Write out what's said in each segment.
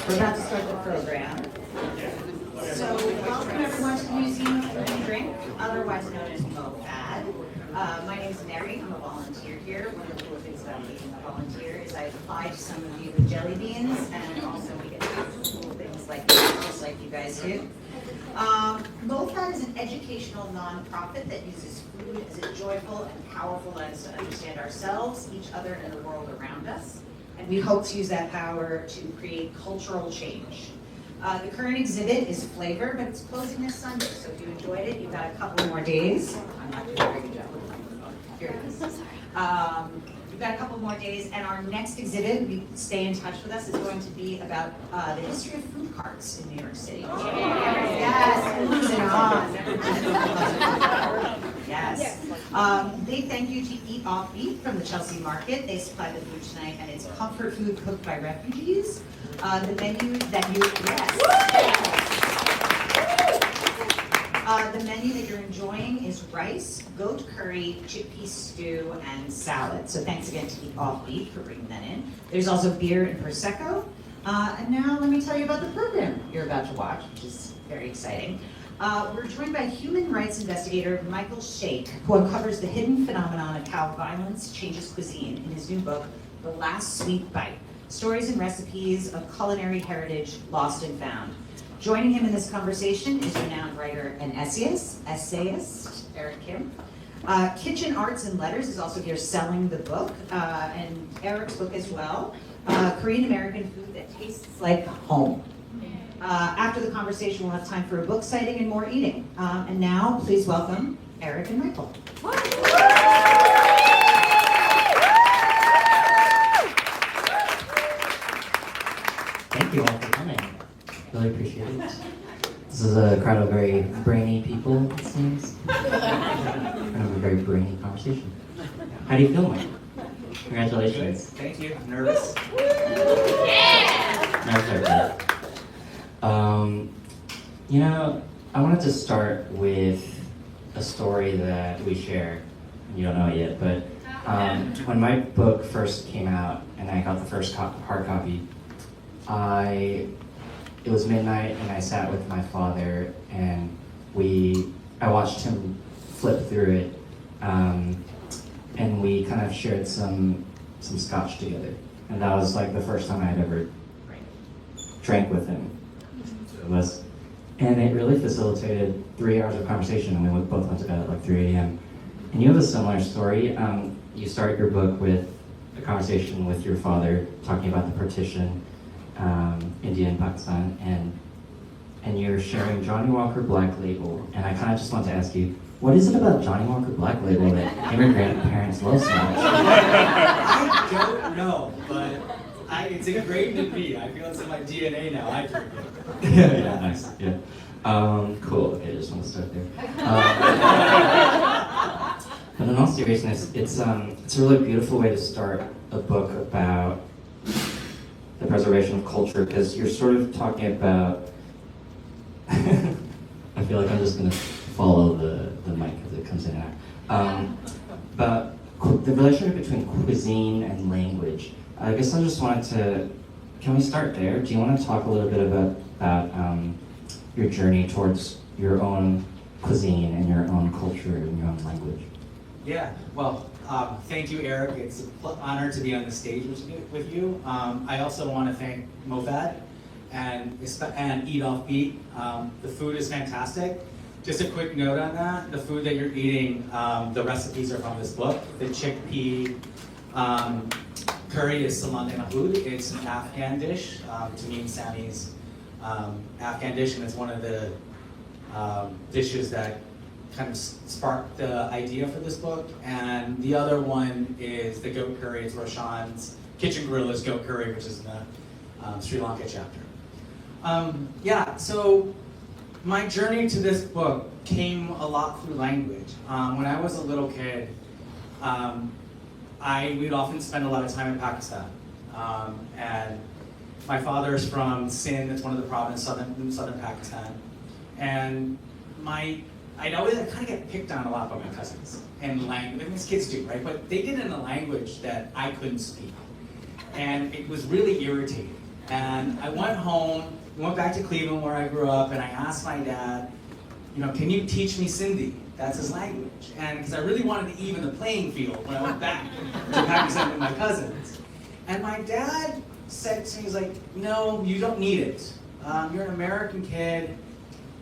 We're about to start the program. So, welcome everyone to the Museum of Food and Drink, otherwise known as MOFAD. My name is Mary. I'm a volunteer here. One of the cool things about being a volunteer is I apply to some of you with jelly beans, and also we get to do cool things like this, just like you guys do. MOFAD is an educational nonprofit that uses food as a joyful and powerful lens to understand ourselves, each other, and the world around us. And we hope to use that power to create cultural change. The current exhibit is Flavor, but it's closing this Sunday, so if you enjoyed it, you've got a couple more days. I'm not doing a very good job with the microphone. Here it is. We've got a couple more days, and our next exhibit, stay in touch with us, is going to be about the history of food carts in New York City. Yes, foods and on. Yes. Big thank you to Eat Off Beat from the Chelsea Market. They supplied the food tonight, and it's comfort food cooked by refugees. The menu that you're enjoying is rice, goat curry, chickpea stew, and salad. So thanks again to Eat Off Beat for bringing that in. There's also beer and Prosecco. And now let me tell you about the program you're about to watch, which is very exciting. We're joined by human rights investigator Michael Shaikh, who uncovers the hidden phenomenon of how violence changes cuisine in his new book, The Last Sweet Bite: Stories and Recipes of Culinary Heritage Lost and Found. Joining him in this conversation is renowned writer and essayist Eric Kim. Kitchen Arts and Letters is also here selling the book, and Eric's book as well, Korean American Food That Tastes Like Home. After the conversation, we'll have time for a book sighting and more eating. And now, please welcome Eric and Michael. Thank you all for coming. Really appreciate it. This is a crowd of very brainy people, it seems. We're gonna have a very brainy conversation. How do you feel, Mike? Congratulations. Good. Thank you. Nervous? Nervous. You know, I wanted to start with a story that we share. You don't know it yet, but when my book first came out and I got the first hard copy, it was midnight and I sat with my father and I watched him flip through it, and we kind of shared some scotch together, and that was like the first time I had ever drank with him. And it really facilitated 3 hours of conversation, and we both went to bed at like 3 a.m. And you have a similar story. You start your book with a conversation with your father talking about the partition, India and Pakistan, and you're sharing Johnny Walker Black Label. And I kind of just want to ask you, what is it about Johnny Walker Black Label that immigrant parents love so much? I don't know, but it's ingrained in me. I feel it's in my DNA now. I drink it. Yeah, nice. Yeah. Cool. Okay, I just want to start there. But in all seriousness, it's a really beautiful way to start a book about the preservation of culture, because you're sort of talking about. I feel like I'm just going to follow the mic as it comes in and out. But the relationship between cuisine and language. I guess I just wanted to. Can we start there? Do you want to talk a little bit about your journey towards your own cuisine and your own culture and your own language? Yeah, well, thank you, Eric. It's an honor to be on the stage with you. I also want to thank MOFAD and Eat Off Beat. The food is fantastic. Just a quick note on that, the food that you're eating, the recipes are from this book. The chickpea curry is salande mahmood. It's an Afghan dish, Tamim Sami's Afghan dish, and it's one of the dishes that kind of sparked the idea for this book. And the other one is the goat curry. It's Roshan's Kitchen Gorilla's goat curry, which is in the Sri Lanka chapter. So my journey to this book came a lot through language. When I was a little kid, we'd often spend a lot of time in Pakistan. And my father is from Sindh, it's one of the provinces in southern Pakistan. And I'd always kind of get picked on a lot by my cousins in language. I mean, kids do, right? But they did it in a language that I couldn't speak. And it was really irritating. And I went home, went back to Cleveland where I grew up, and I asked my dad, can you teach me Sindhi? That's his language. And because I really wanted to even the playing field when I went back to Pakistan with my cousins. And my dad said to me, he's like, no, you don't need it. You're an American kid.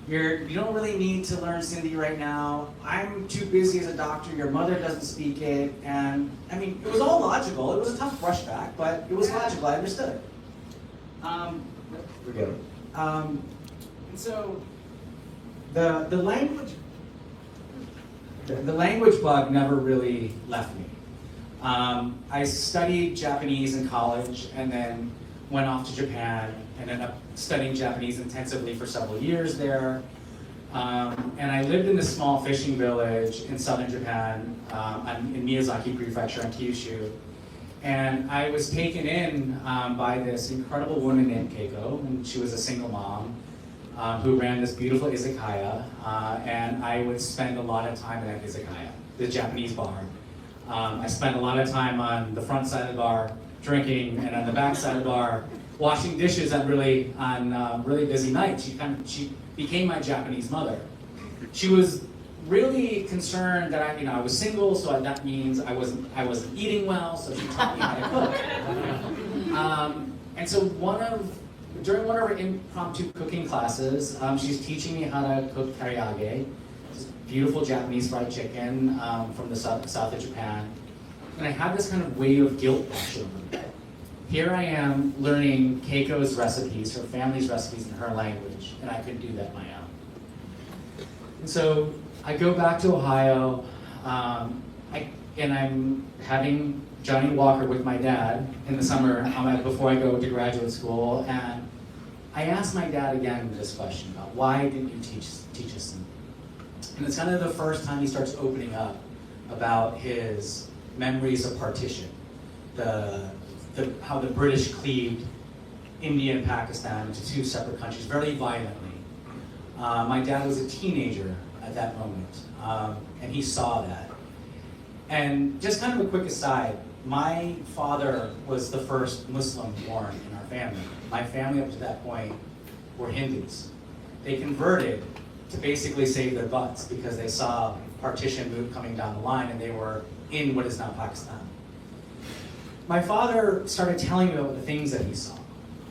You don't really need to learn Sindhi right now. I'm too busy as a doctor. Your mother doesn't speak it. And I mean, it was all logical. It was a tough brushback, but it was logical. I understood. We're good. And so the language bug never really left me. I studied Japanese in college and then went off to Japan and ended up studying Japanese intensively for several years there. And I lived in a small fishing village in southern Japan, in Miyazaki Prefecture in Kyushu. And I was taken in by this incredible woman named Keiko, and she was a single mom who ran this beautiful izakaya. And I would spend a lot of time in that izakaya, the Japanese bar. I spent a lot of time on the front side of the bar drinking, and on the back side of the bar washing dishes on really busy nights. She became my Japanese mother. She was really concerned that I was single, so that means I wasn't eating well, so she taught me how to cook. And so during one of our impromptu cooking classes, she's teaching me how to cook teriyage, this beautiful Japanese fried chicken from the south of Japan. And I had this kind of wave of guilt wash over me. Here I am learning Keiko's recipes, her family's recipes in her language, and I couldn't do that on my own. And so I go back to Ohio, and I'm having Johnny Walker with my dad in the summer before I go to graduate school, and I asked my dad again this question about why didn't you teach us Sindhi? And it's kind of the first time he starts opening up about his memories of partition, how the British cleaved India and Pakistan into two separate countries very violently. My dad was a teenager at that moment, and he saw that. And just kind of a quick aside, my father was the first Muslim born in our family. My family up to that point were Hindus. They converted to basically save their butts because they saw partition move coming down the line and they were in what is now Pakistan. My father started telling me about the things that he saw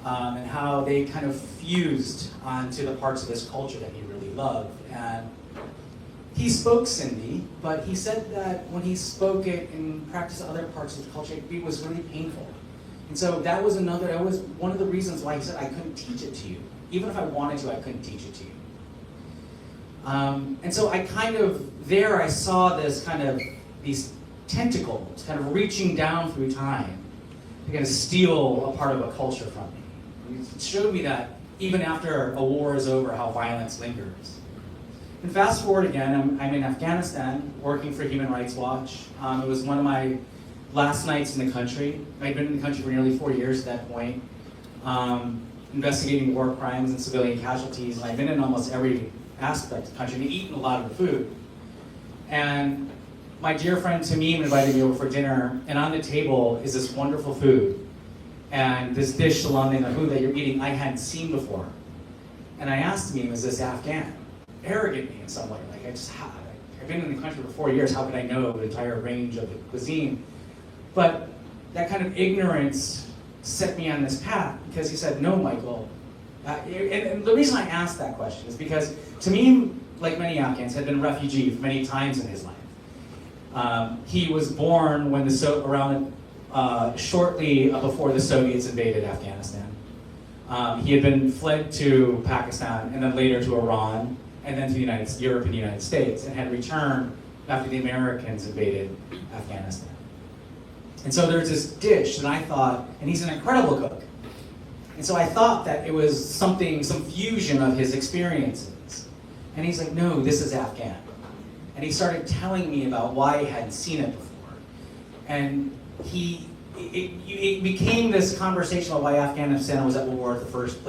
and how they kind of fused onto the parts of this culture that he really loved. And he spoke Sindhi, but he said that when he spoke it and practiced other parts of the culture, it was really painful. And so that was one of the reasons why he said I couldn't teach it to you. Even if I wanted to, I couldn't teach it to you. And so I saw these tentacles kind of reaching down through time to kind of steal a part of a culture from me. It showed me that even after a war is over, how violence lingers. And fast forward again, I'm in Afghanistan working for Human Rights Watch. It was one of my last nights in the country. I'd been in the country for nearly 4 years at that point, investigating war crimes and civilian casualties, and I've been in almost every aspect of the country and eaten a lot of the food. And my dear friend Tamim invited me over for dinner, and on the table is this wonderful food. And this dish, salami, the food that you're eating, I hadn't seen before. And I asked Tamim, is this Afghan? Arrogantly in some way, like I've been in the country for 4 years, how could I know the entire range of the cuisine? But that kind of ignorance set me on this path because he said, no, Michael. And the reason I asked that question is because Tamim, like many Afghans, had been a refugee many times in his life. He was born when shortly before the Soviets invaded Afghanistan. He had been fled to Pakistan and then later to Iran and then to Europe and the United States and had returned after the Americans invaded Afghanistan. And so there's this dish that I thought, and he's an incredible cook. And so I thought that it was some fusion of his experiences. And he's like, no, this is Afghan. And he started telling me about why he hadn't seen it before. And it became this conversation about why Afghanistan was at war in the first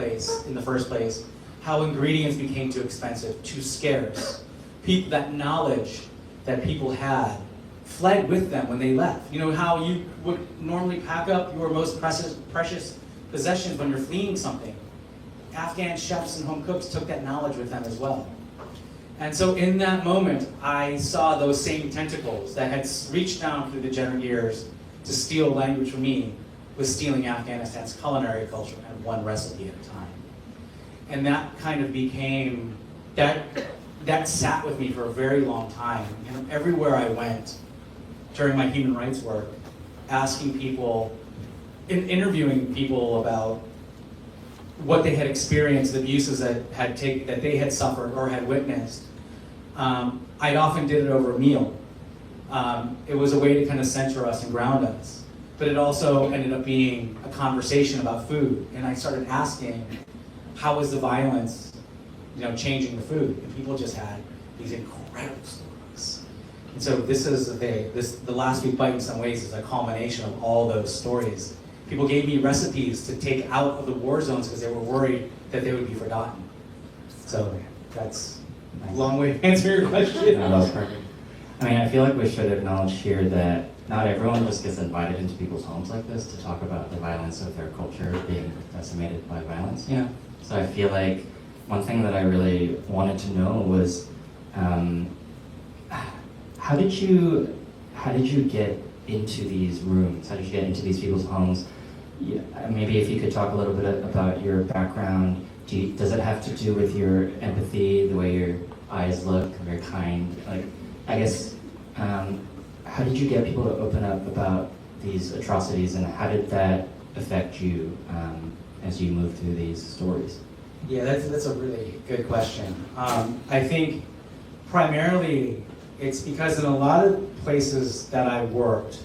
place, how ingredients became too expensive, too scarce. That knowledge that people had fled with them when they left. You know how you would normally pack up your most precious possessions when you're fleeing something. Afghan chefs and home cooks took that knowledge with them as well. And so in that moment, I saw those same tentacles that had reached down through the degenerate years to steal language from me, was stealing Afghanistan's culinary culture and one recipe at a time. And that kind of became, that sat with me for a very long time. And everywhere I went during my human rights work, asking people, interviewing people about what they had experienced, the abuses that they had suffered or had witnessed. I often did it over a meal. It was a way to kind of center us and ground us. But it also ended up being a conversation about food. And I started asking, how was the violence, changing the food? And people just had these incredible stories. And so this is the last week bite in some ways is a culmination of all those stories. People gave me recipes to take out of the war zones because they were worried that they would be forgotten. So that's a long way to answer your question. No, that was perfect. I mean, I feel like we should acknowledge here that not everyone just gets invited into people's homes like this to talk about the violence of their culture being decimated by violence. So I feel like one thing that I really wanted to know was, how did you get into these rooms? How did you get into these people's homes? Maybe if you could talk a little bit about your background. Does it have to do with your empathy, the way your eyes look, very kind? Like, I guess, how did you get people to open up about these atrocities, and how did that affect you as you moved through these stories? Yeah, that's a really good question. I think primarily it's because in a lot of places that I worked,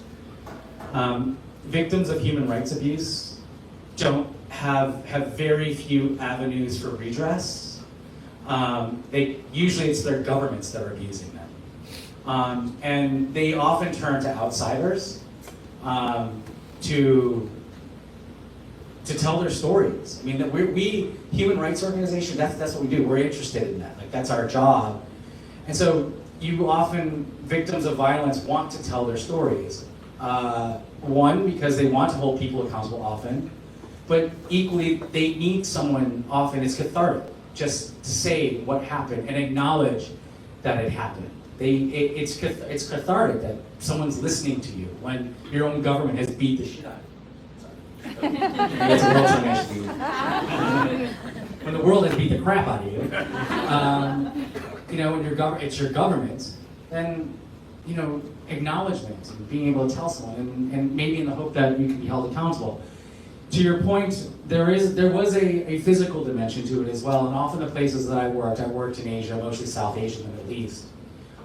victims of human rights abuse have very few avenues for redress. Usually it's their governments that are abusing them. And they often turn to outsiders to tell their stories. I mean, that we human rights organization, that's what we do. We're interested in that. Like, that's our job. And so victims of violence want to tell their stories. One, because they want to hold people accountable often, but equally, they need someone, often it's cathartic, just to say what happened and acknowledge that it happened. It's cathartic that someone's listening to you when your own government has beat the shit out of you. Sorry. That's a world term, actually. When the world has beat the crap out of you, when it's your government, then, acknowledgement and being able to tell someone, and maybe in the hope that you can be held accountable. To your point, there was a physical dimension to it as well, and often the places that I worked in Asia, mostly South Asia and the Middle East.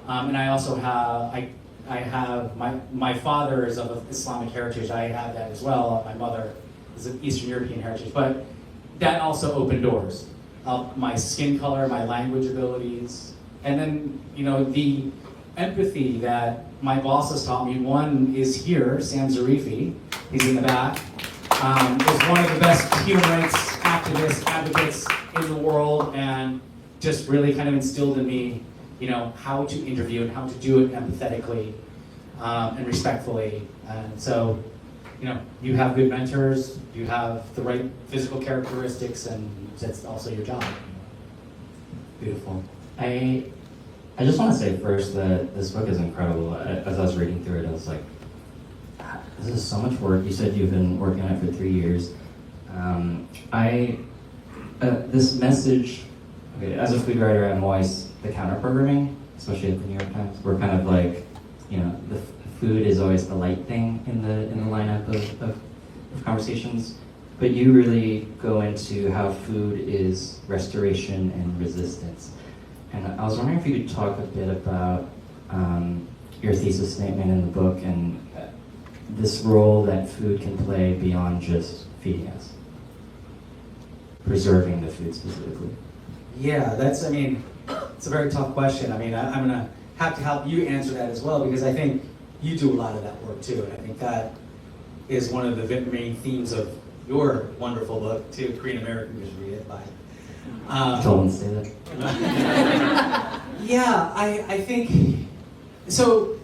And I also have, my father is of Islamic heritage, I have that as well. My mother is of Eastern European heritage, but that also opened doors. My skin color, my language abilities, and then, the empathy that my bosses taught me. One is here, Sam Zarifi, he's in the back, is one of the best human rights advocates in the world, and just really kind of instilled in me, how to interview and how to do it empathetically and respectfully. And so, you have good mentors, you have the right physical characteristics, and that's also your job. Beautiful. I just want to say first that this book is incredible. As I was reading through it, I was like, this is so much work. You said you've been working on it for 3 years. This message, as a food writer, I'm always the counter-programming, especially at the New York Times. We're kind of like, the food is always the light thing in the lineup of conversations. But you really go into how food is restoration and resistance. And I was wondering if you could talk a bit about your thesis statement in the book and this role that food can play beyond just feeding us, preserving the food specifically. Yeah, it's a very tough question. I'm gonna have to help you answer that as well, because I think you do a lot of that work too, and I think that is one of the main themes of your wonderful book too. Korean American, you should read it. Don't say that. Yeah, I think so.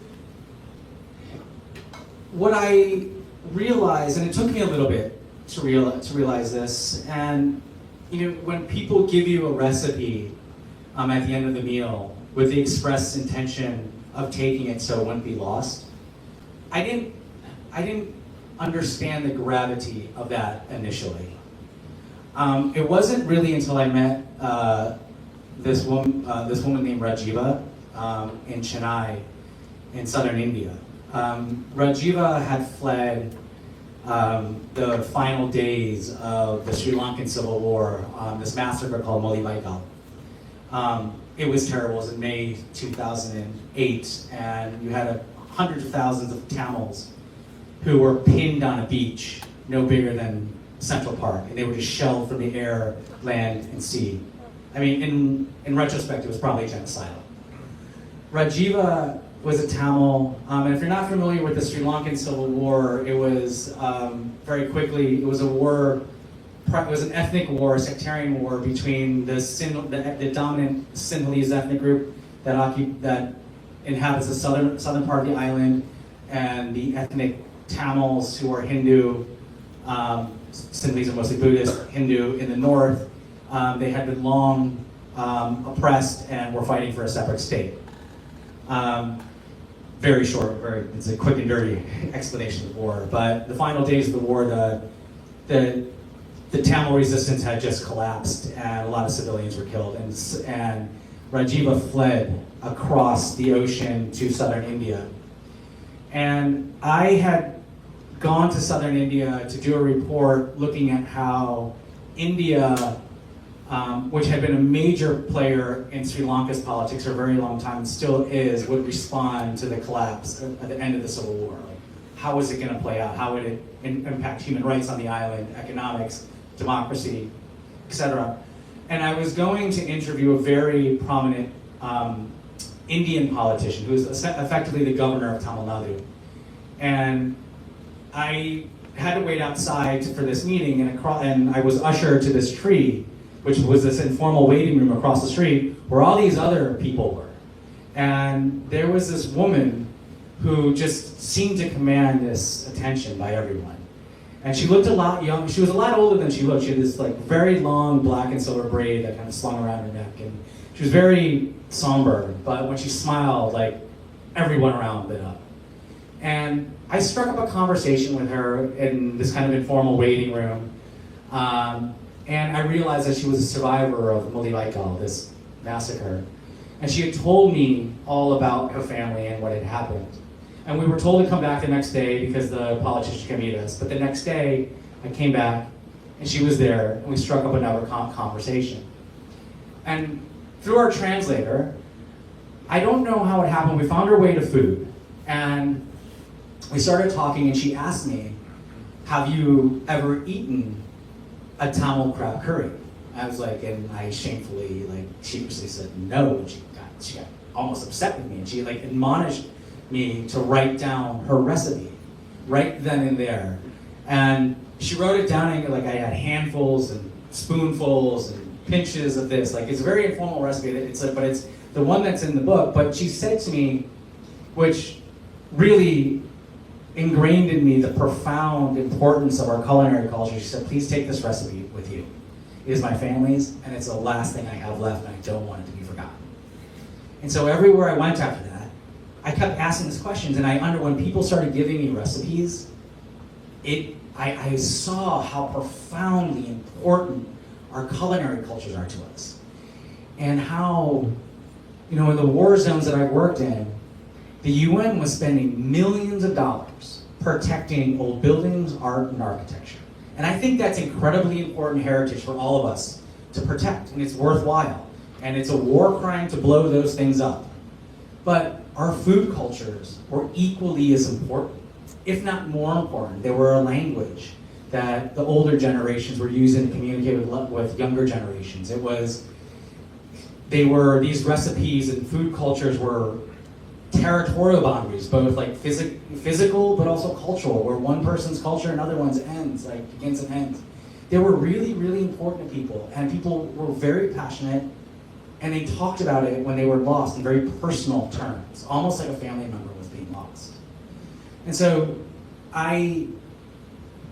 What I realized, and it took me a little bit to realize this. And when people give you a recipe at the end of the meal with the express intention of taking it so it wouldn't be lost, I didn't understand the gravity of that initially. It wasn't really until I met this woman named Rajiva in Chennai, in southern India. Rajiva had fled the final days of the Sri Lankan Civil War, this massacre called Molly-Baikal. It was terrible. It was in May 2008, and you had hundreds of thousands of Tamils who were pinned on a beach no bigger than Central Park, and they were just shelled from the air, land, and sea. I mean, in retrospect, it was probably genocidal. Rajiva was a Tamil, and if you're not familiar with the Sri Lankan Civil War, it was very quickly, it was a war, it was an ethnic war, a sectarian war between the dominant Sinhalese ethnic group that inhabits the southern part of the island, and the ethnic Tamils who are Hindu. Sinhalese are mostly Buddhist, Hindu in the north. They had been long oppressed and were fighting for a separate state. Very short, it's a quick and dirty explanation of the war. But the final days of the war, the Tamil resistance had just collapsed, and a lot of civilians were killed. And Rajiva fled across the ocean to southern India. And I had gone to southern India to do a report looking at how India, which had been a major player in Sri Lanka's politics for a very long time, and still is, would respond to the collapse at the end of the Civil War. Like, how is it going to play out? How would it impact human rights on the island, economics, democracy, etc.? And I was going to interview a very prominent Indian politician who was effectively the governor of Tamil Nadu. And I had to wait outside for this meeting, and I was ushered to this tree, which was this informal waiting room across the street where all these other people were. And there was this woman who just seemed to command this attention by everyone. And she looked a lot young. She was a lot older than she looked. She had this like very long black and silver braid that kind of slung around her neck. And she was very somber, but when she smiled, like everyone around lit up. And I struck up a conversation with her in this kind of informal waiting room. And I realized that she was a survivor of Molly-Baikal, this massacre. And she had told me all about her family and what had happened. And we were told to come back the next day because the politician could meet us. But the next day, I came back, and she was there, and we struck up another conversation. And through our translator, I don't know how it happened, we found our way to food. And we started talking, and she asked me, have you ever eaten a Tamil crab curry? I was like, and I shamefully, sheepishly said no. And she got almost upset with me, and she admonished me to write down her recipe right then and there. And she wrote it down, and I had handfuls and spoonfuls and pinches of this. It's a very informal recipe. But it's the one that's in the book. But she said to me, which really ingrained in me the profound importance of our culinary culture. She said, please take this recipe with you. It is my family's, and it's the last thing I have left, and I don't want it to be forgotten. And so everywhere I went after that, I kept asking these questions, and when people started giving me recipes, I saw how profoundly important our culinary cultures are to us. And how, in the war zones that I worked in, the UN was spending millions of dollars protecting old buildings, art, and architecture. And I think that's incredibly important heritage for all of us to protect, and it's worthwhile. And it's a war crime to blow those things up. But our food cultures were equally as important, if not more important. They were a language that the older generations were using to communicate with younger generations. These recipes and food cultures were territorial boundaries, both physical but also cultural, where one person's culture and another one's ends, begins and ends. They were really, really important to people, and people were very passionate, and they talked about it when they were lost in very personal terms, almost like a family member was being lost. And so to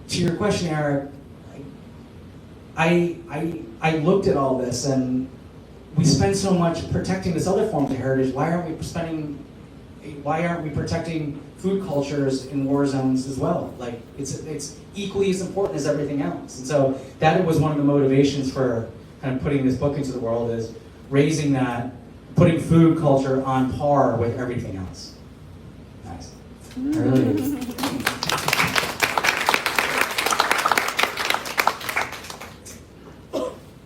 your question, Eric, I looked at all this, and we spend so much protecting this other form of heritage. Why aren't we protecting food cultures in war zones as well? Like, it's equally as important as everything else. And so that was one of the motivations for kind of putting this book into the world, is raising that, putting food culture on par with everything else. Nice. Really.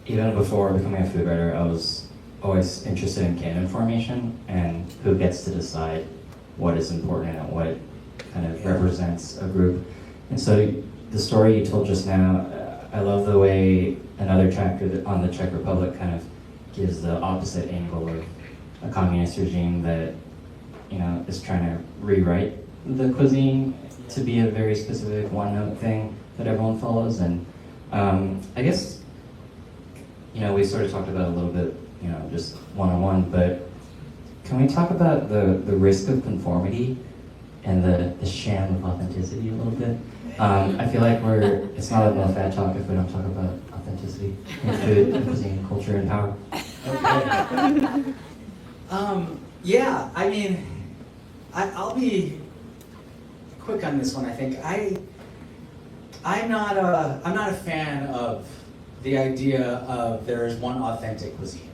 Even before becoming a food writer, I was always interested in canon formation and who gets to decide what is important and what kind of represents a group. And so the story you told just now, I love the way another chapter on the Czech Republic kind of gives the opposite angle of a communist regime that, you know, is trying to rewrite the cuisine to be a very specific one-note thing that everyone follows. And I guess, you know, we sort of talked about a little bit, you know, just one-on-one, but can we talk about the risk of conformity and the sham of authenticity a little bit? I feel like it's not a MOFAD talk if we don't talk about authenticity in food, and cuisine, culture, and power. Okay. Yeah, I mean, I'll be quick on this one. I think I'm not a fan of the idea of there is one authentic cuisine.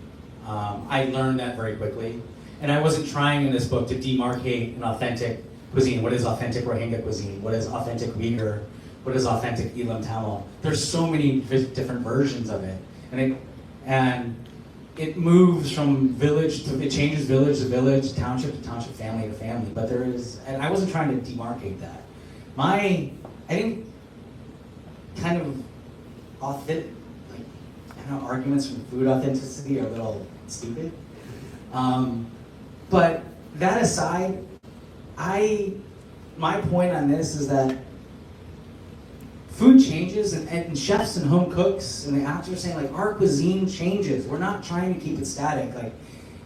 I learned that very quickly, and I wasn't trying in this book to demarcate an authentic cuisine. What is authentic Rohingya cuisine? What is authentic Uyghur? What is authentic Elam Tamil? There's so many different versions of it, and it moves from village to, it changes village to village, township to township, family to family. But there is, and I wasn't trying to demarcate that. I think kind of authentic, like, I don't know, arguments from food authenticity are a little stupid. But that aside, my point on this is that food changes, and chefs and home cooks and the actors are saying, like, our cuisine changes. We're not trying to keep it static. Like,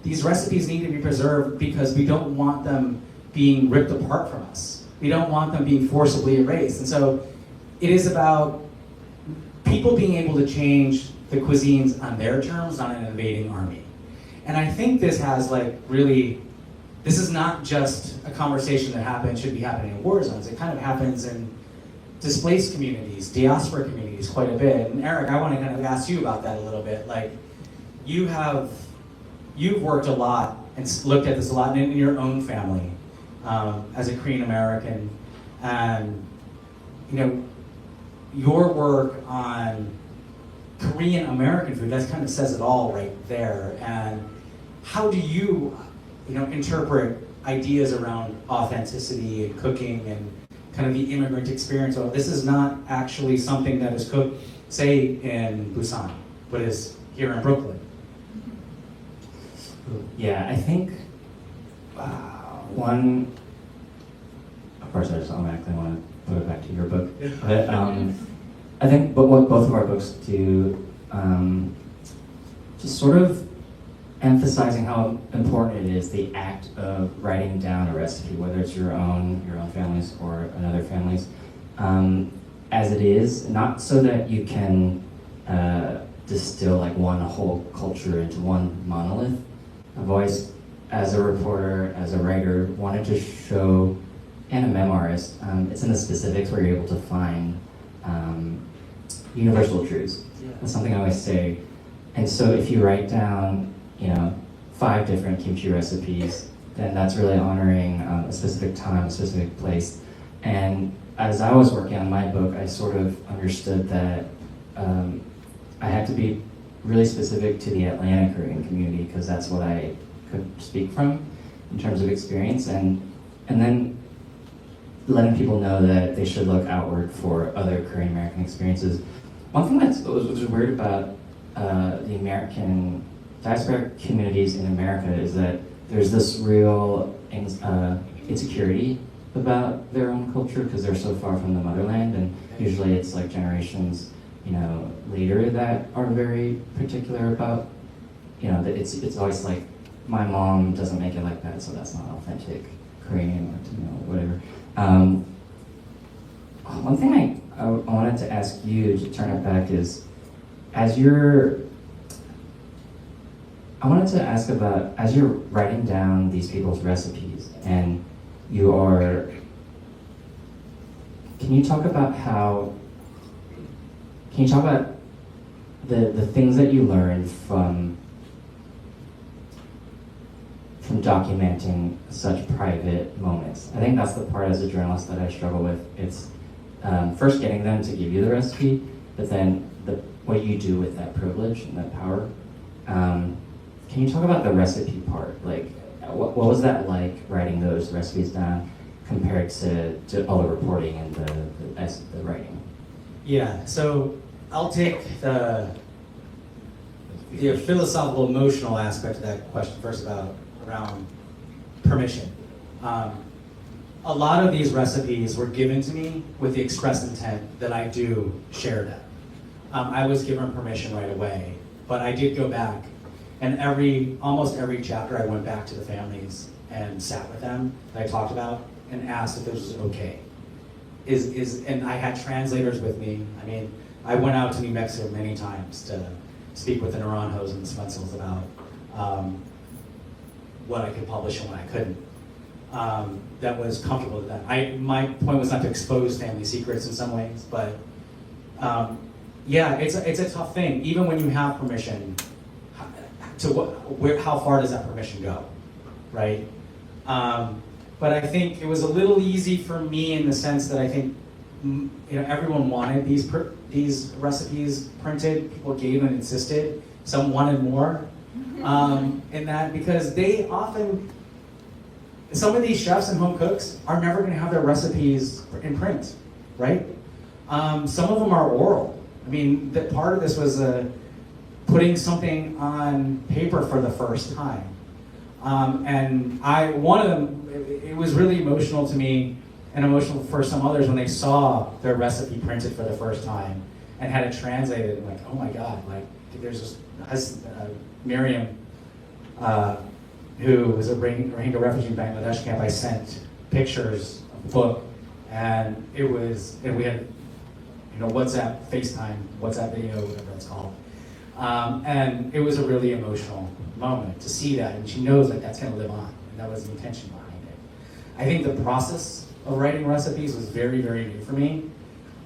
these recipes need to be preserved because we don't want them being ripped apart from us. We don't want them being forcibly erased. And so it is about people being able to change the cuisines on their terms, not an invading army. And I think this has, like, really, this is not just a conversation that should be happening in war zones. It kind of happens in displaced communities, diaspora communities quite a bit. And Eric, I want to kind of ask you about that a little bit. Like, you've worked a lot and looked at this a lot in your own family as a Korean American, and you know, your work on Korean American food, that kind of says it all right there. And how do you interpret ideas around authenticity and cooking and kind of the immigrant experience? Well, this is not actually something that is cooked, say, in Busan, but is here in Brooklyn. Yeah, I think one, of course I just automatically want to put it back to your book, but I think what both of our books do, just sort of emphasizing how important it is, the act of writing down a recipe, whether it's your own family's or another family's, as it is, not so that you can distill like one whole culture into one monolith. I've always, as a reporter, as a writer, wanted to show, and a memoirist, it's in the specifics where you're able to find universal truths. Yeah. That's something I always say. And so if you write down 5 different kimchi recipes, then that's really honoring a specific time, a specific place. And as I was working on my book, I sort of understood that I had to be really specific to the Atlanta Korean community because that's what I could speak from in terms of experience, and then letting people know that they should look outward for other Korean American experiences. One thing that was weird about the American diaspora communities in America is that there's this real insecurity about their own culture because they're so far from the motherland, and usually it's like generations later that are very particular about that it's always like, my mom doesn't make it like that, so that's not authentic Korean or whatever. One thing I wanted to ask you to turn it back is, as you're, I wanted to ask about, as you're writing down these people's recipes and you are, can you talk about the things that you learned from documenting such private moments? I think that's the part as a journalist that I struggle with. It's first getting them to give you the recipe, but then what you do with that privilege and that power. Can you talk about the recipe part? Like, what was that like writing those recipes down compared to all the reporting and the writing? Yeah, so I'll take the philosophical, emotional aspect of that question first around permission. A lot of these recipes were given to me with the express intent that I do share them. I was given permission right away, but I did go back, and almost every chapter I went back to the families and sat with them that I talked about and asked if this was okay. And I had translators with me. I mean, I went out to New Mexico many times to speak with the Naranjos and the Swensels about what I could publish and what I couldn't. That was comfortable with that. My point was not to expose family secrets in some ways, but yeah, it's a tough thing. Even when you have permission, how far does that permission go, right? But I think it was a little easy for me in the sense that I think everyone wanted these recipes printed. People gave and insisted. Some wanted more in that because they often, some of these chefs and home cooks are never going to have their recipes in print, right? Some of them are oral. I mean, part of this was putting something on paper for the first time. And one of them, it was really emotional to me and emotional for some others when they saw their recipe printed for the first time and had it translated, and like, oh my God, like there's this, Miriam, who was a Rohingya refugee in Bangladesh camp, I sent pictures of the book, and we had, WhatsApp, FaceTime, WhatsApp video, whatever it's called. And it was a really emotional moment to see that, and she knows that that's gonna live on, and that was the intention behind it. I think the process of writing recipes was very, very new for me.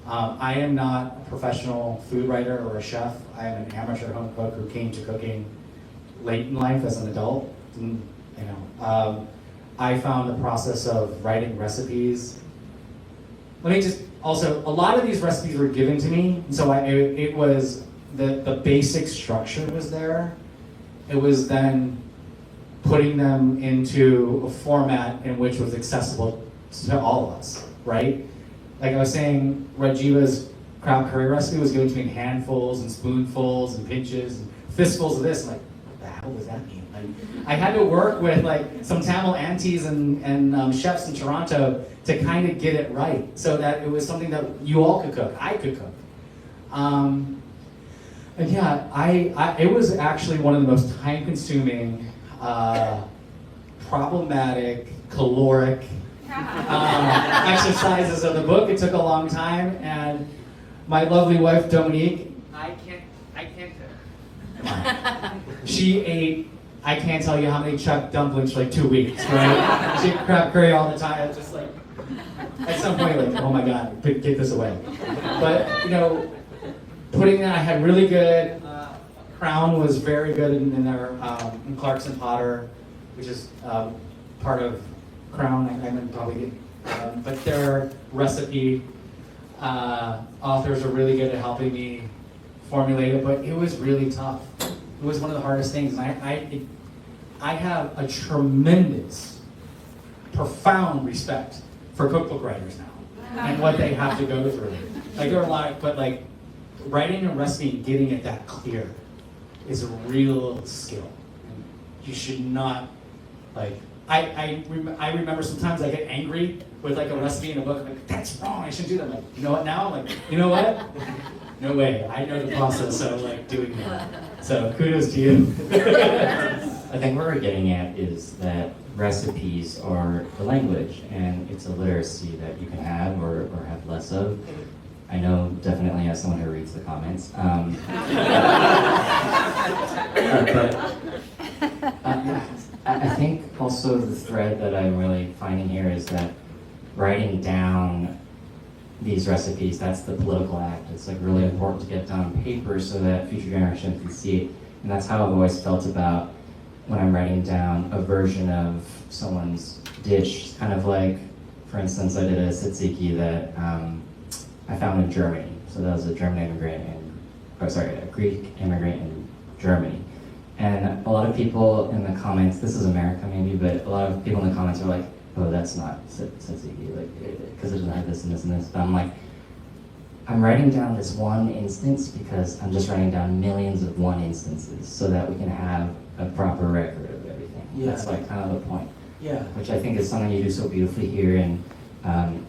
I am not a professional food writer or a chef. I am an amateur home cook who came to cooking late in life as an adult. I found the process of writing recipes. Let me just also, a lot of these recipes were given to me, so it was the basic structure was there. It was then putting them into a format in which was accessible to all of us, right? Like I was saying, Rajiva's crab curry recipe was given to me in handfuls and spoonfuls and pinches and fistfuls of this. I'm like, what the hell does that mean? And I had to work with like some Tamil aunties and chefs in Toronto to kind of get it right, so that it was something that you all could cook, I could cook. And yeah, it was actually one of the most time-consuming, problematic, caloric exercises of the book. It took a long time, and my lovely wife Dominique, I can't she ate, I can't tell you how many chuck dumplings for like 2 weeks, right? She ate crab curry all the time. Just like, at some point, like, oh my God, get this away. But putting that, I had really good. Crown was very good in their in Clarkson Potter, which is part of Crown. I meant probably get, but their recipe authors are really good at helping me formulate it. But it was really tough. It was one of the hardest things. And I have a tremendous, profound respect for cookbook writers now and what they have to go through. Like there are a lot, but like writing a recipe and getting it that clear is a real skill. And you should not, like, I remember sometimes I get angry with like a recipe in a book, I'm like, that's wrong, I shouldn't do that. I'm like, you know what now? I'm like, you know what? No way, I know the process of like doing that. So kudos to you. I think what we're getting at is that recipes are a language, and it's a literacy that you can have or have less of. I know definitely as someone who reads the comments. I think also the thread that I'm really finding here is that writing down these recipes, that's the political act. It's like really important to get down on paper so that future generations can see it. And that's how I've always felt about when I'm writing down a version of someone's dish. Kind of like, for instance, I did a tzatziki that I found in Germany. So that was a German immigrant a Greek immigrant in Germany. And a lot of people in the comments, this is America maybe, but a lot of people in the comments are like, oh, that's not tzatziki, like, because it doesn't have this and this and this. But I'm like, I'm writing down this one instance because I'm just writing down millions of one instances so that we can have a proper record of everything. Yeah. That's like kind of the point. Yeah. Which I think is something you do so beautifully here. And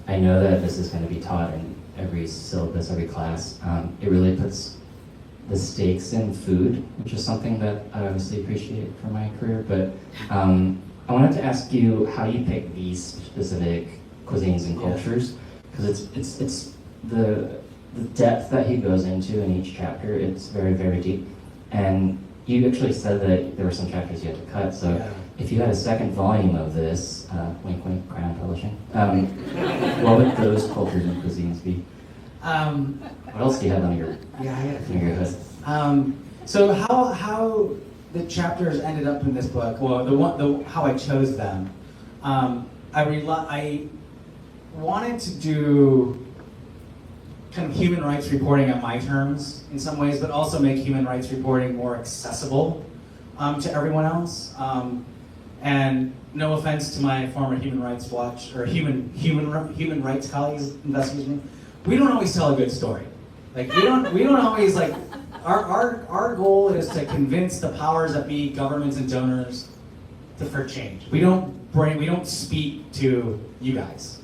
I know that this is going to be taught in every syllabus, every class. It really puts the stakes in food, which is something that I obviously appreciate for my career. But I wanted to ask you how you pick these specific cuisines and cultures, because it's the depth that he goes into in each chapter. It's very, very deep. And you actually said that there were some chapters you had to cut. So if you had a second volume of this, wink, wink, Crown Publishing, what would those cultures and cuisines be? What else do you have on your hood? So how the chapters ended up in this book? Well, how I chose them. I wanted to do kind of human rights reporting on my terms in some ways, but also make human rights reporting more accessible to everyone else. And no offense to my former Human Rights Watch or human rights colleagues, excuse me, we don't always tell a good story. Like we don't always like. Our goal is to convince the powers that be, governments and donors, for change. We don't speak to you guys,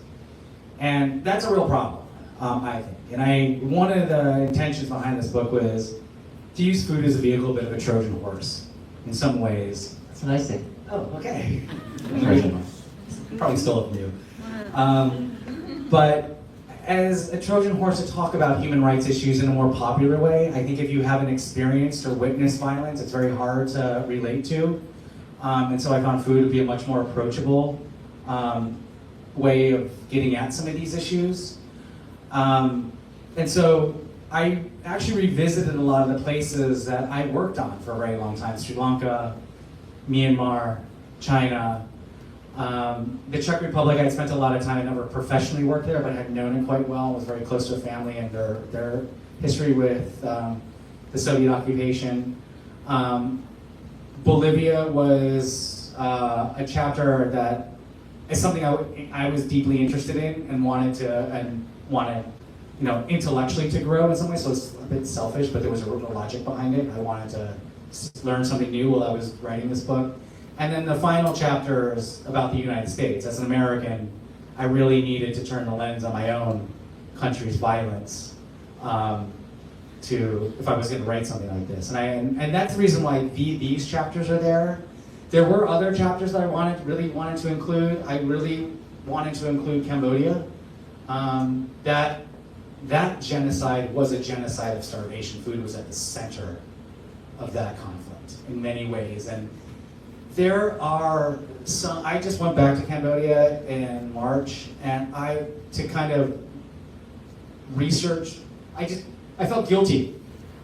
and that's a real problem, I think. And one of the intentions behind this book was to use food as a vehicle, a bit of a Trojan horse, in some ways. That's what I say. Oh, okay. Trojan horse. Probably stole it from you. But as a Trojan horse to talk about human rights issues in a more popular way, I think if you haven't experienced or witnessed violence, it's very hard to relate to. And so I found food to be a much more approachable way of getting at some of these issues. And so I actually revisited a lot of the places that I worked on for a very long time: Sri Lanka, Myanmar, China. The Czech Republic, I'd spent a lot of time. I never professionally worked there, but I had known it quite well. Was very close to the family and their history with the Soviet occupation. Bolivia was a chapter that is something I was deeply interested in and wanted intellectually to grow in some way. So it's a bit selfish, but there was a logic behind it. I wanted to learn something new while I was writing this book. And then the final chapter is about the United States. As an American, I really needed to turn the lens on my own country's violence if I was going to write something like this. And that's the reason why these chapters are there. There were other chapters that I really wanted to include. I really wanted to include Cambodia. That genocide was a genocide of starvation. Food was at the center of that conflict in many ways. And there are some. I just went back to Cambodia in March, and to kind of research. I felt guilty.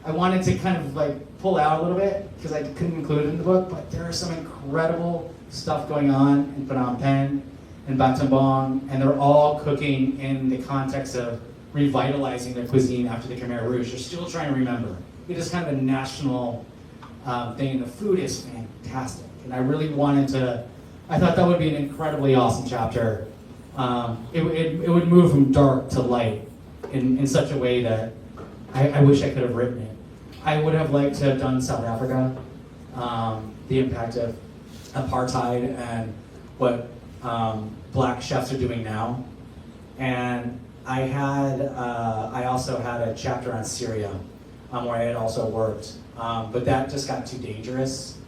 I wanted to kind of like pull out a little bit because I couldn't include it in the book. But there is some incredible stuff going on in Phnom Penh and Battambang, and they're all cooking in the context of revitalizing their cuisine after the Khmer Rouge. They're still trying to remember. It is kind of a national thing, and the food is fantastic. And I really wanted to, I thought that would be an incredibly awesome chapter. It would move from dark to light in such a way that I wish I could have written it. I would have liked to have done South Africa, the impact of apartheid and what black chefs are doing now. And I also had a chapter on Syria where I had also worked, but that just got too dangerous.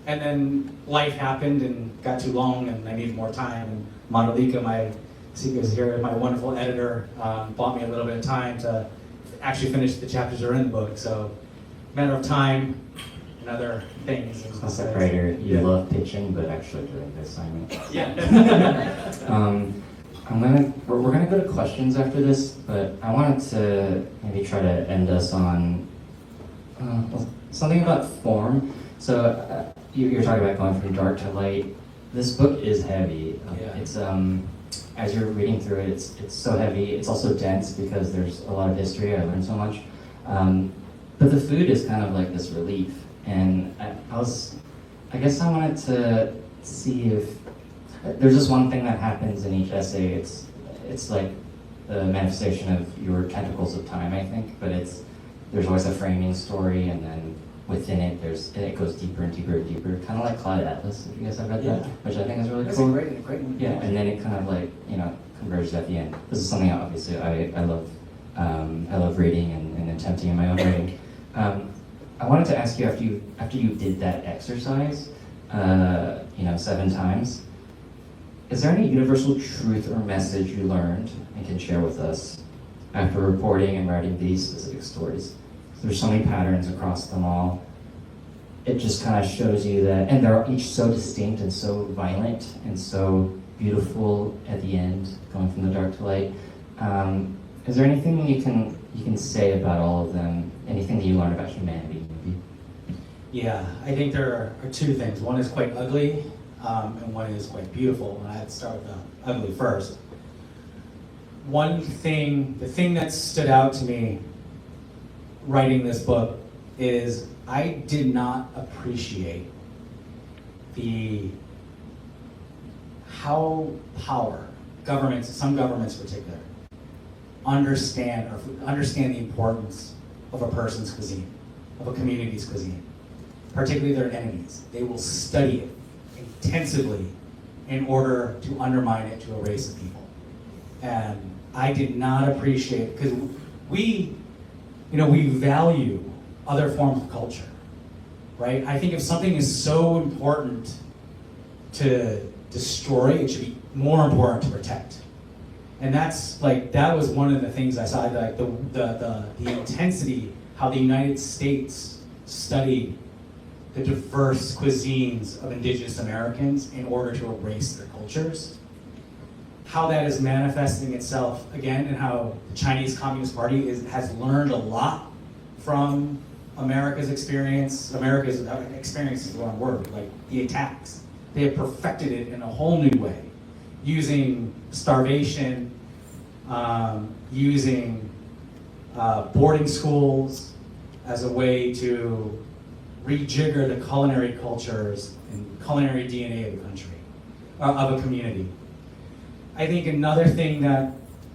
And then life happened and got too long, and I needed more time. And Monalika, my see you guys here. My wonderful editor bought me a little bit of time to actually finish the chapters that are in the book. So, matter of time and other things. Classic writer, you love pitching, but actually doing the assignment. Yeah. We're gonna go to questions after this, but I wanted to maybe try to end us on something about form. So you're talking about going from dark to light. This book is heavy. It's as you're reading through it, it's so heavy. It's also dense because there's a lot of history. I learned so much. But the food is kind of like this relief. And I guess I wanted to see if there's just one thing that happens in each essay. It's like the manifestation of your tentacles of time, I think. But there's always a framing story, and then within it, it goes deeper and deeper and deeper, kind of like Cloud Atlas, if you guys have read that, which I think is really cool. That's a great one. Yeah, and then it kind of like, converges at the end. This is something obviously I love. I love reading and attempting in my own writing. I wanted to ask you after you did that exercise, 7 times, is there any universal truth or message you learned and can share with us after reporting and writing these specific stories? There's so many patterns across them all. It just kind of shows you that, and they're each so distinct and so violent and so beautiful at the end, going from the dark to light. Is there anything you can say about all of them? Anything that you learned about humanity, maybe? Yeah, I think there are 2 things. One is quite ugly, and one is quite beautiful. And I had to start with the ugly first. The thing that stood out to me writing this book is I did not appreciate how governments, some governments in particular, understand the importance of a person's cuisine, of a community's cuisine, particularly their enemies. They will study it intensively in order to undermine it to a race of people. And I did not appreciate, because we value other forms of culture, right? I think if something is so important to destroy, it should be more important to protect. And that was one of the things I saw, like the intensity, how the United States studied the diverse cuisines of indigenous Americans in order to erase their cultures. How that is manifesting itself again, and how the Chinese Communist Party has learned a lot from America's experience. America's experience is the wrong word, like the attacks. They have perfected it in a whole new way, using starvation, using boarding schools as a way to rejigger the culinary cultures and culinary DNA of the country, of a community. I think another thing that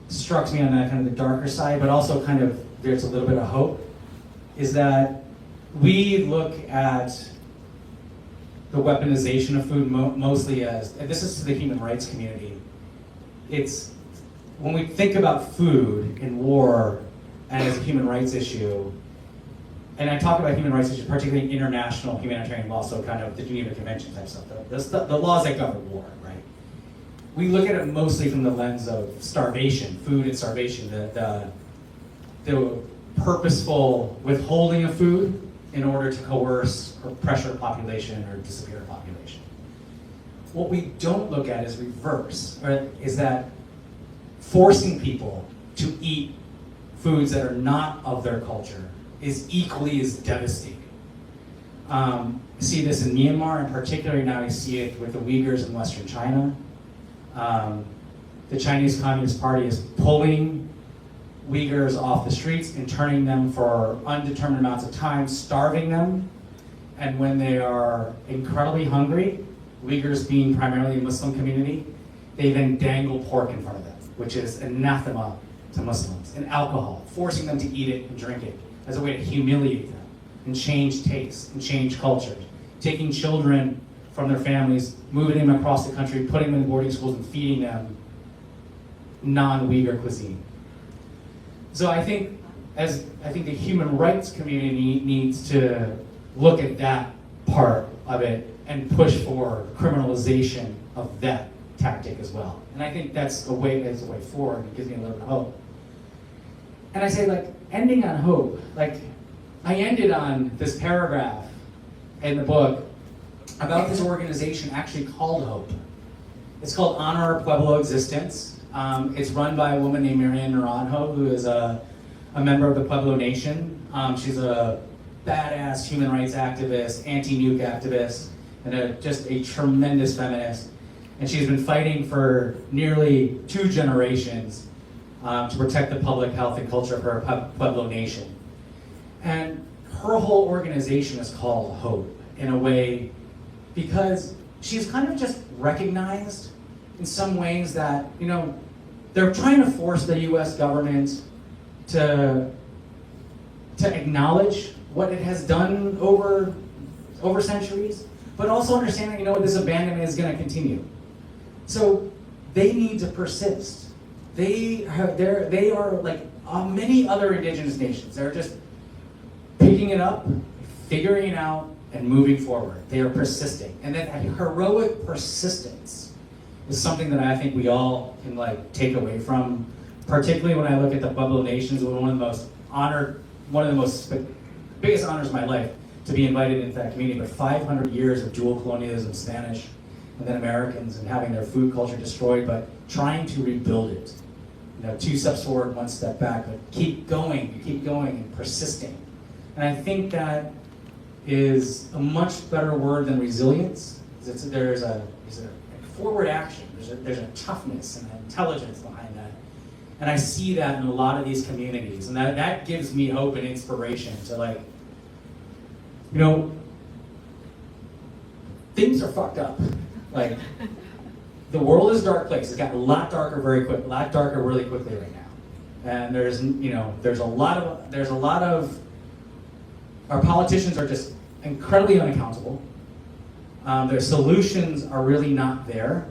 struck me on that kind of the darker side, but also kind of there's a little bit of hope, is that we look at the weaponization of food mostly as, and this is to the human rights community, it's when we think about food in war and as a human rights issue, and I talk about human rights issues, particularly international humanitarian law, so kind of the Geneva Convention type stuff, the laws that govern war, right? We look at it mostly from the lens of starvation, food and starvation, the purposeful withholding of food in order to coerce or pressure a population or disappear a population. What we don't look at is reverse, right? Is that forcing people to eat foods that are not of their culture is equally as devastating. I see this in Myanmar, and particularly now I see it with the Uyghurs in Western China. The Chinese Communist Party is pulling Uyghurs off the streets and turning them for undetermined amounts of time, starving them, and when they are incredibly hungry, Uyghurs being primarily a Muslim community, they then dangle pork in front of them, which is anathema to Muslims, and alcohol, forcing them to eat it and drink it as a way to humiliate them and change tastes and change cultures, taking children from their families, moving them across the country, putting them in boarding schools and feeding them non-Uyghur cuisine. So I think the human rights community needs to look at that part of it and push for criminalization of that tactic as well. And I think that's a way forward. It gives me a little bit of hope. And I say, like, ending on hope. Like, I ended on this paragraph in the book about this organization actually called Hope. It's called Honor Our Pueblo Existence. It's run by a woman named Marianne Naranjo, who is a member of the Pueblo Nation. She's a badass human rights activist, anti-nuke activist, and just a tremendous feminist. And she's been fighting for nearly 2 generations to protect the public health and culture of her Pueblo Nation. And her whole organization is called Hope in a way because she's kind of just recognized in some ways that, you know, they're trying to force the US government to acknowledge what it has done over centuries, but also understanding, you know, this abandonment is going to continue. So they need to persist. They are like many other indigenous nations. They're just picking it up, figuring it out, and moving forward. They are persisting. And that heroic persistence is something that I think we all can like take away from, particularly when I look at the Pueblo Nations, one of the most biggest honors of my life to be invited into that community, but 500 years of dual colonialism, Spanish and then Americans, and having their food culture destroyed, but trying to rebuild it. You know, 2 steps forward, 1 step back, but keep going and persisting. And I think that is a much better word than resilience. There's a forward action, there's a toughness and an intelligence behind that. And I see that in a lot of these communities, and that gives me hope and inspiration to, like, you know, things are fucked up. Like, the world is a dark place. It's gotten a lot darker really quickly right now. And there's a lot of our politicians are just incredibly unaccountable. Their solutions are really not there.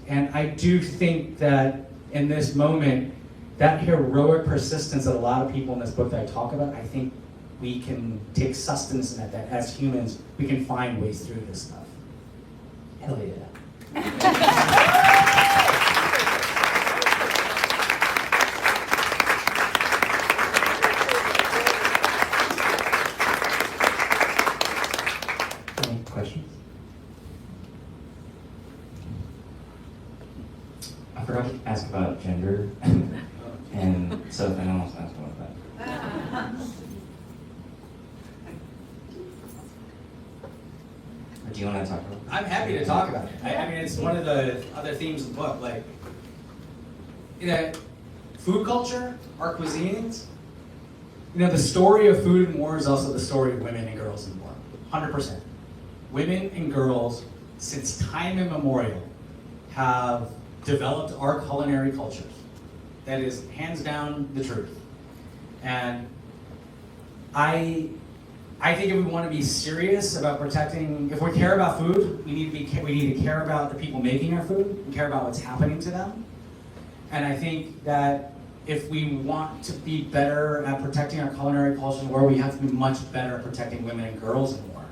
And I do think that in this moment, that heroic persistence that a lot of people in this book that I talk about, I think we can take sustenance in that as humans, we can find ways through this stuff. Hell yeah. Any questions? I forgot to ask about gender, and so if anyone wants to ask about that. Or do you want to talk about it? I'm happy to talk about it. I mean, it's one of the other themes of the book. Like, you know, food culture, our cuisines, you know, the story of food and war is also the story of women and girls in war. 100%. Women and girls, since time immemorial, have developed our culinary cultures. That is hands down the truth. And I think if we want to be serious about protecting, if we care about food, we need to care about the people making our food, and care about what's happening to them. And I think that if we want to be better at protecting our culinary culture in war, we have to be much better at protecting women and girls in war.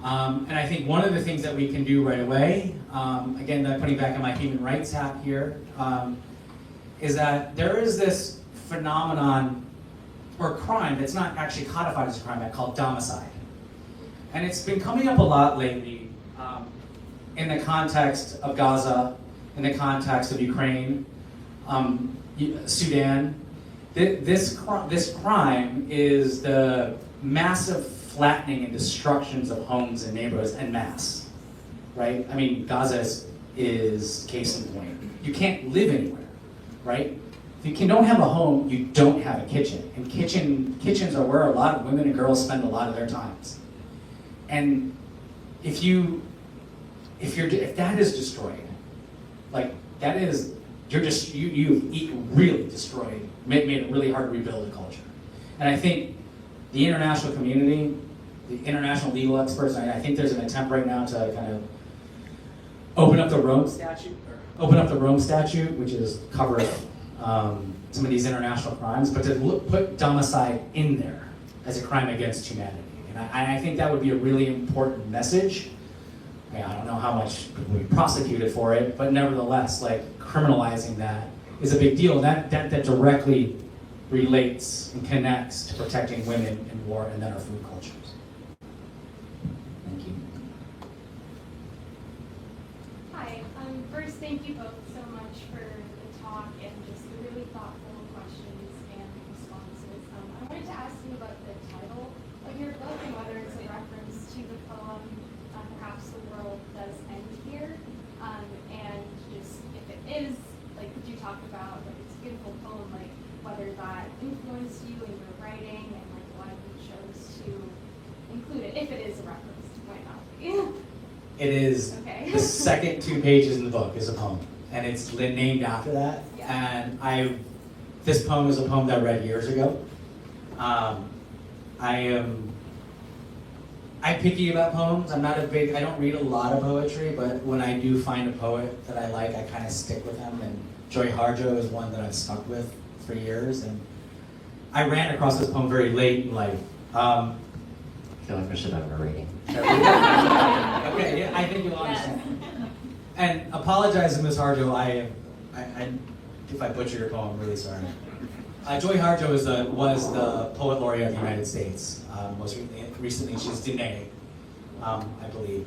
And I think one of the things that we can do right away, again, putting back on my human rights hat here, is that there is this phenomenon or crime that's not actually codified as a crime, called domicide. And it's been coming up a lot lately in the context of Gaza, in the context of Ukraine, Sudan. This crime is the massive flattening and destructions of homes and neighborhoods en masse, right? I mean, Gaza is case in point. You can't live anywhere, right? If you don't have a home, you don't have a kitchen. And kitchens are where a lot of women and girls spend a lot of their times. And if that is destroyed, like that is, you've really destroyed, made it really hard to rebuild a culture. And I think the international community, the international legal experts, I think there's an attempt right now to kind of open up the Rome Statute, which is covers some of these international crimes, but to put domicide in there as a crime against humanity. And I think that would be a really important message I don't know how much we prosecuted for it, but nevertheless, like criminalizing that is a big deal. That directly relates and connects to protecting women in war and then our food cultures. Thank you. Hi. First, thank you both so much for the talk and just the really thoughtful questions and responses. I wanted to ask you about the title of your book and whether it's a reference to the poem, Perhaps the World Does End Here, and just if it is, like, could you talk about, like, it's a beautiful poem, like, whether that influenced you in your writing and, like, why you chose to include it, if it is a reference to might not be. It is. Okay. The second 2 pages in the book is a poem, and it's named after that. Yeah. And this poem is a poem that I read years ago. I'm picky about poems. I don't read a lot of poetry, but when I do find a poet that I like, I kind of stick with them. And Joy Harjo is one that I've stuck with for years. And I ran across this poem very late in life. I feel like we should have a rating. Okay, yeah, I think you'll understand. And apologize to Ms. Harjo. If I butcher your poem, I'm really sorry. Joy Harjo was the Poet Laureate of the United States. Most recently, she's Dene, I believe.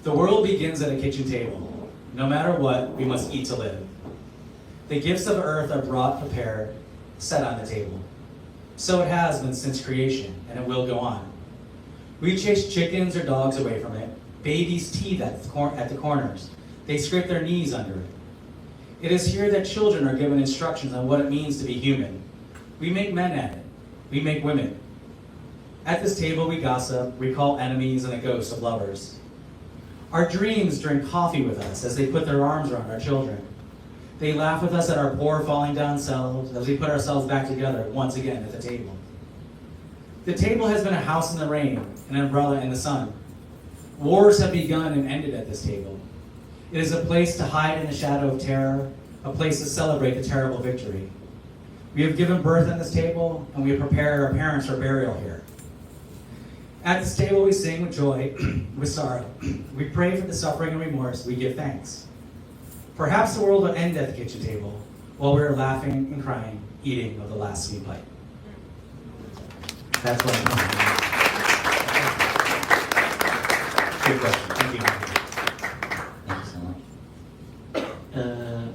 The world begins at a kitchen table. No matter what, we must eat to live. The gifts of earth are brought, prepared, set on the table. So it has been since creation, and it will go on. We chase chickens or dogs away from it. Babies teeth at the corners. They scrape their knees under it. It is here that children are given instructions on what it means to be human. We make men at it. We make women. At this table we gossip, recall enemies and the ghosts of lovers. Our dreams drink coffee with us as they put their arms around our children. They laugh with us at our poor falling down selves as we put ourselves back together once again at the table. The table has been a house in the rain, an umbrella in the sun. Wars have begun and ended at this table. It is a place to hide in the shadow of terror, a place to celebrate the terrible victory. We have given birth at this table, and we have prepared our parents for burial here. At this table we sing with joy, with sorrow. We pray for the suffering and remorse. We give thanks. Perhaps the world will end at the kitchen table while we are laughing and crying, eating of the last sweet bite. That's what I'm talking about. Good question. Thank you. Thank you so much.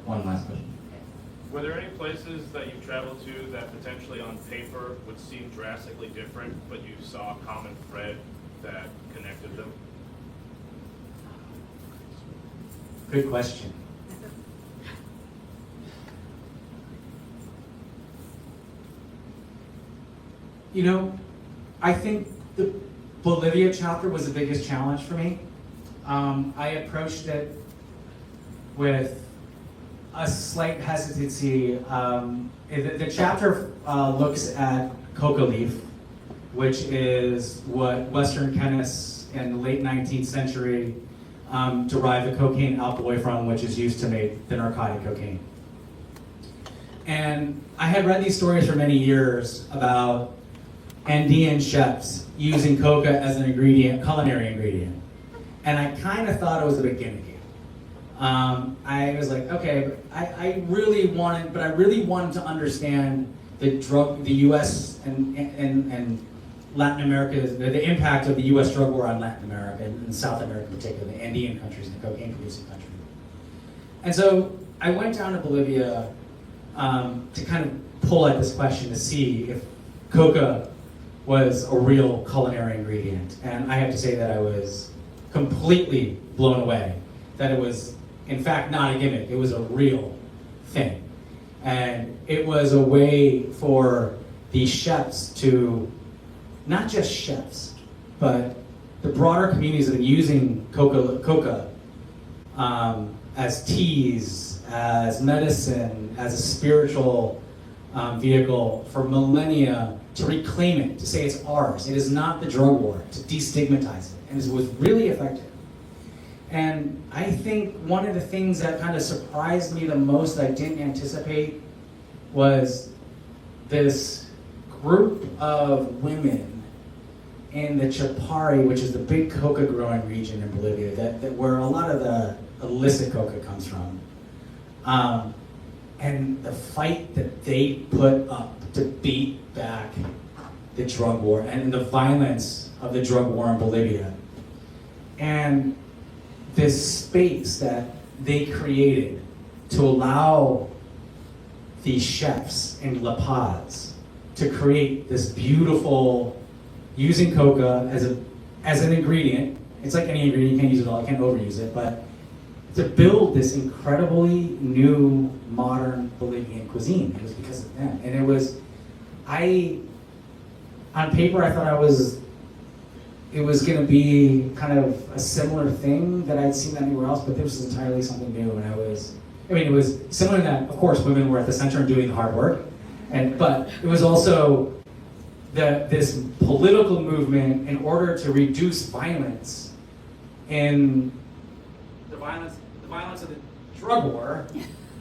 One last question. Were there any places that you traveled to that potentially on paper would seem drastically different, but you saw a common thread that connected them? Good question. You know, I think the Bolivia chapter was the biggest challenge for me. I approached it with a slight hesitancy. The chapter looks at coca leaf, which is what Western chemists in the late 19th century derived the cocaine alkaloid from, which is used to make the narcotic cocaine. And I had read these stories for many years about Andean chefs using coca as an ingredient, culinary ingredient. And I kind of thought it was a bit gimmicky. I was like, okay, but I really wanted to understand the U.S. and Latin America, the impact of the U.S. drug war on Latin America and South America in particular, the Andean countries and the cocaine-producing countries. And so I went down to Bolivia to kind of pull at this question to see if coca was a real culinary ingredient. And I have to say that I was completely blown away that it was, in fact, not a gimmick. It was a real thing. And it was a way for these chefs to, not just chefs, but the broader communities that are using coca as teas, as medicine, as a spiritual vehicle for millennia, to reclaim it, to say it's ours. It is not the drug war, to destigmatize it. And it was really effective. And I think one of the things that kind of surprised me the most that I didn't anticipate was this group of women in the Chapare, which is the big coca growing region in Bolivia, that where a lot of the illicit coca comes from. And the fight that they put up to beat back the drug war and the violence of the drug war in Bolivia. And this space that they created to allow these chefs in La Paz to create this beautiful, using coca as an ingredient. It's like any ingredient, you can't use it all, I can't overuse it, but to build this incredibly new, modern Bolivian cuisine. It was because of them. And it was, on paper, I thought it was gonna be kind of a similar thing that I'd seen anywhere else, but this was entirely something new. And it was similar in that, of course, women were at the center and doing the hard work, but it was also this political movement in order to reduce violence in the violence of the drug war,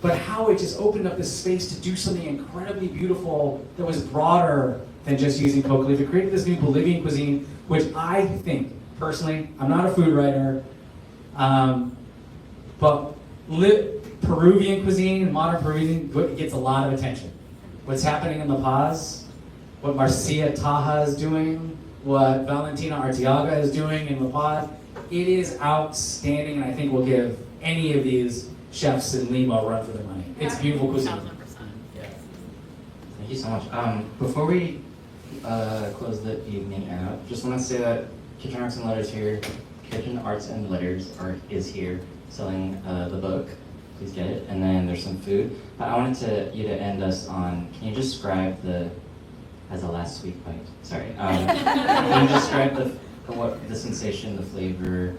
but how it just opened up this space to do something incredibly beautiful that was broader than just using coca leaf. It created this new Bolivian cuisine, which I think, personally, I'm not a food writer, but Peruvian cuisine, modern Peruvian, gets a lot of attention. What's happening in La Paz, what Marcia Taha is doing, what Valentina Arteaga is doing in La Paz, it is outstanding, and I think will give any of these chefs in Lima a run for their money. It's beautiful cuisine. 1000%. Yeah. Thank you so much. Before we close the evening out, just want to say that Kitchen Arts and Letters here, Kitchen Arts and Letters is here selling the book. Please get it. And then there's some food. But I wanted you to end us on, can you describe as a last sweet bite, sorry. Can you describe the sensation, the flavor,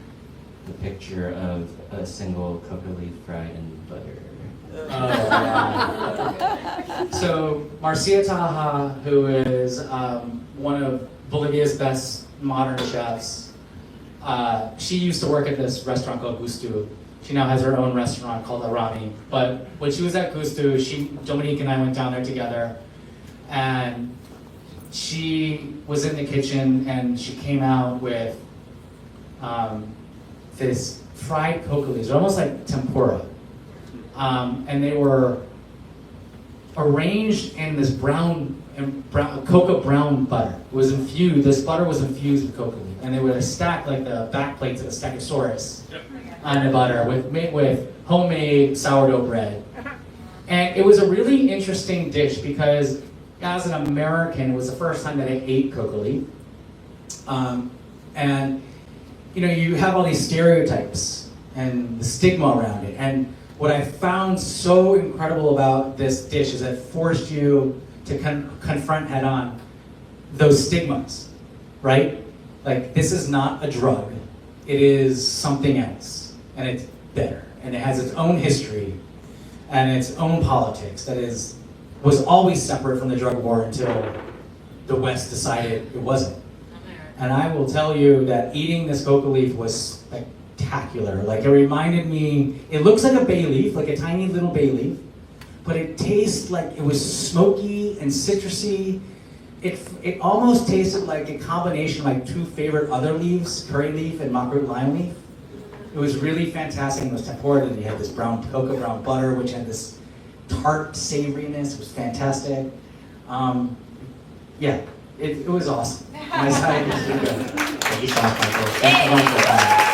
the picture of a single coca leaf fried in butter? So Marcia Taha, who is one of Bolivia's best modern chefs, she used to work at this restaurant called Gusto. She now has her own restaurant called Arami. But when she was at Gusto, Dominique and I went down there together, and she was in the kitchen and she came out with this fried coca leaves. They're almost like tempura. And they were arranged in this coca brown butter. It was infused, this butter was infused with coca leaf. And they would stack like the back plates of a Stegosaurus on the butter made with homemade sourdough bread. And it was a really interesting dish because as an American, it was the first time that I ate coca leaf. And you have all these stereotypes and the stigma around it. And what I found so incredible about this dish is it forced you to confront head on those stigmas, right? Like, this is not a drug. It is something else, and it's better. And it has its own history and its own politics that was always separate from the drug war until the West decided it wasn't. And I will tell you that eating this coca leaf was spectacular. Like, it reminded me, it looks like a bay leaf, like a tiny little bay leaf, but it tastes like it was smoky and citrusy. It almost tasted like a combination of my two favorite other leaves, curry leaf and makrut lime leaf. It was really fantastic. It was tempura, and you had this coca brown butter, which had this tart savoriness. It was fantastic. Yeah, it was awesome. My side was really good. Thank you so much, Michael. Thank you so much for coming.